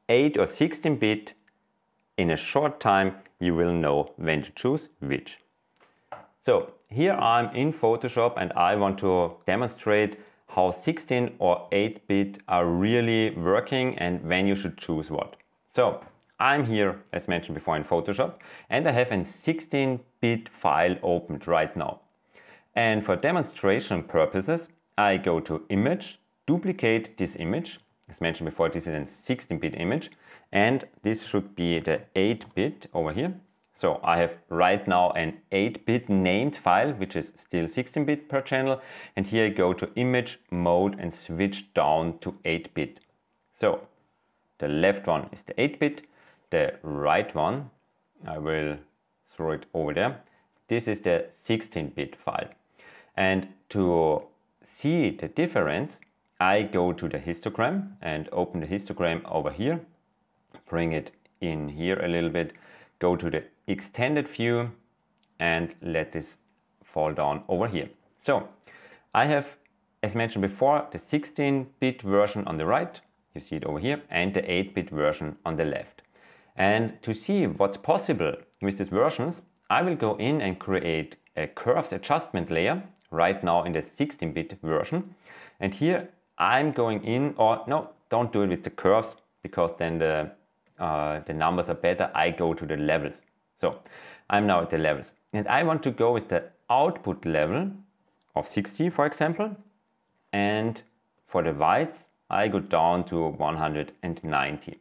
8 or 16-bit, in a short time you will know when to choose which. So here I'm in Photoshop and I want to demonstrate how 16 or 8-bit are really working and when you should choose what. So I'm here, as mentioned before, in Photoshop, and I have a 16-bit file opened right now. And for demonstration purposes, I go to Image, duplicate this image. As mentioned before, this is a 16-bit image, and this should be the 8-bit over here. So I have right now an 8-bit named file, which is still 16-bit per channel. And here I go to Image, Mode, and switch down to 8-bit. So the left one is the 8-bit, the right one, I will throw it over there. This is the 16-bit file. And to see the difference, I go to the histogram and open the histogram over here, bring it in here a little bit, go to the extended view and let this fall down over here. So I have, as mentioned before, the 16-bit version on the right, you see it over here, and the 8-bit version on the left. And to see what's possible with these versions, I will go in and create a curves adjustment layer right now in the 16-bit version. And here I'm going in, or no, don't do it with the curves because then the numbers are better. I go to the levels. So I'm now at the levels and I want to go with the output level of 60, for example. And for the whites, I go down to 190.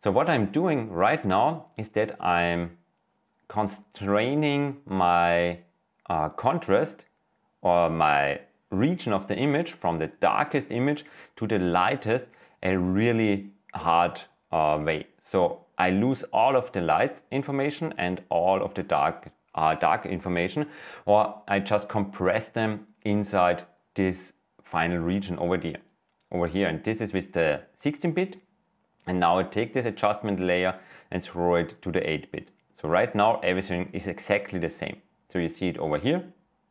So what I'm doing right now is that I'm constraining my contrast or my region of the image from the darkest image to the lightest a really hard way. So I lose all of the light information and all of the dark information, or I just compress them inside this final region over here. And this is with the 16-bit. And now I take this adjustment layer and throw it to the 8-bit. So right now everything is exactly the same. So you see it over here.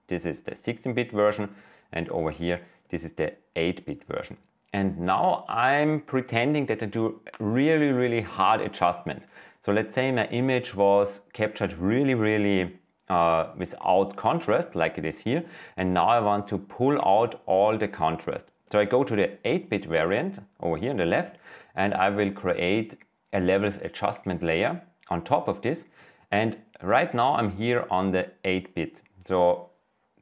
This is the 16-bit version, and over here this is the 8-bit version. And now I'm pretending that I do really hard adjustments. So let's say my image was captured really without contrast, like it is here, and now I want to pull out all the contrast. So I go to the 8-bit variant over here on the left, and I will create a levels adjustment layer on top of this. And right now I'm here on the 8-bit. So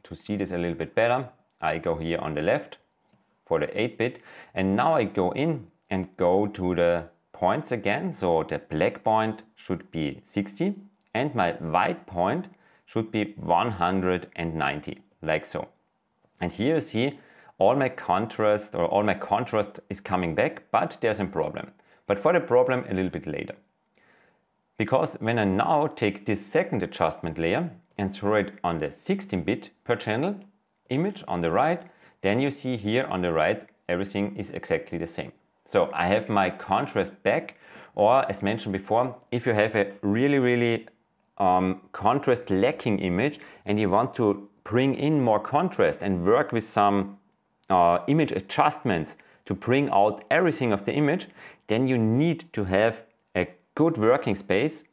to see this a little bit better, I go here on the left for the 8-bit, and now I go in and go to the points again. So the black point should be 60 and my white point should be 190, like so. And here you see all my contrast is coming back, but there's a problem. But for the problem a little bit later. Because when I now take this second adjustment layer and throw it on the 16-bit per channel image on the right, then you see here on the right everything is exactly the same. So I have my contrast back, or as mentioned before, if you have a really contrast lacking image and you want to bring in more contrast and work with some image adjustments to bring out everything of the image, then you need to have a good working space,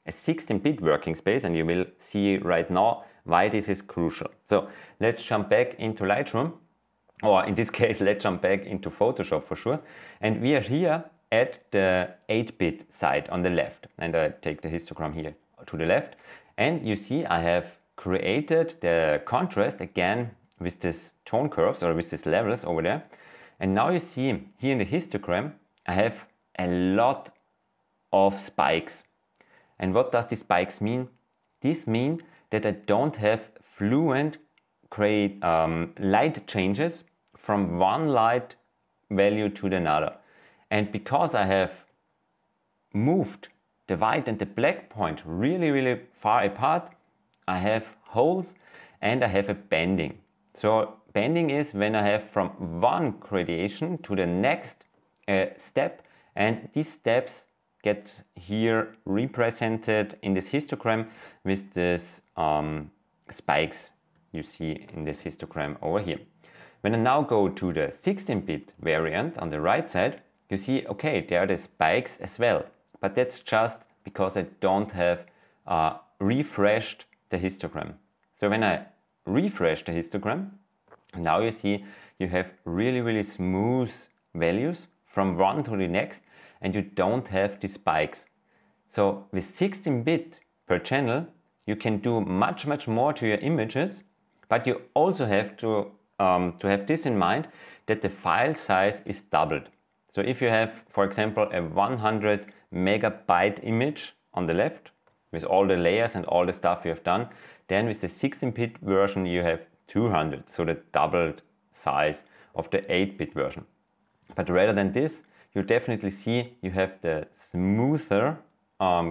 a 16-bit working space, and you will see right now why this is crucial. So let's jump back into Lightroom, or in this case let's jump back into Photoshop for sure, and we are here at the 8-bit side on the left, and I take the histogram here to the left, and you see I have created the contrast again with this tone curves or with these levels over there. And now you see here in the histogram I have a lot of spikes. And what does these spikes mean? This means that I don't have fluent light changes from one light value to another. And because I have moved the white and the black point really far apart, I have holes and I have a bending. So bending is when I have from one gradation to the next step, and these steps get here represented in this histogram with this spikes you see in this histogram over here. When I now go to the 16-bit variant on the right side, you see, okay, there are the spikes as well, but that's just because I don't have refreshed the histogram. So when I refresh the histogram, now you see you have really smooth values from one to the next, and you don't have the spikes. So with 16-bit per channel, you can do much more to your images, but you also have to have this in mind, that the file size is doubled. So if you have, for example, a 100 megabyte image on the left, with all the layers and all the stuff you have done, then with the 16-bit version you have 200, so the doubled size of the 8-bit version. But rather than this, you definitely see you have the smoother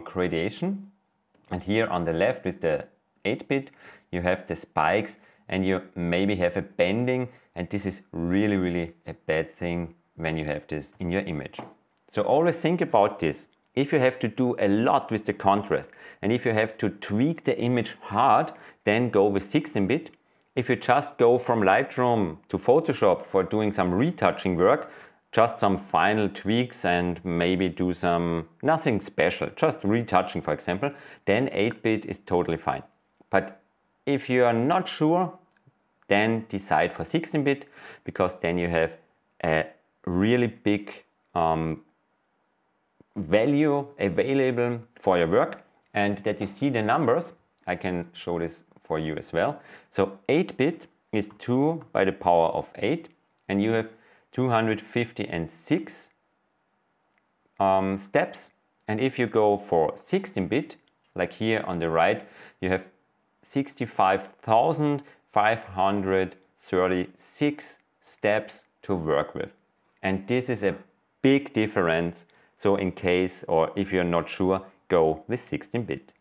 gradation, and here on the left with the 8-bit you have the spikes, and you maybe have a bending, and this is really a bad thing when you have this in your image. So always think about this. If you have to do a lot with the contrast, and if you have to tweak the image hard, then go with 16-bit. If you just go from Lightroom to Photoshop for doing some retouching work, just some final tweaks and maybe do some, nothing special, just retouching for example, then 8-bit is totally fine. But if you are not sure, then decide for 16-bit, because then you have a really big value available for your work, and that you see the numbers. I can show this for you as well. So 8-bit is 2 by the power of 8, and you have 256 steps. And if you go for 16-bit, like here on the right, you have 65,536 steps to work with. And this is a big difference. So in case, or if you're not sure, go with 16-bit.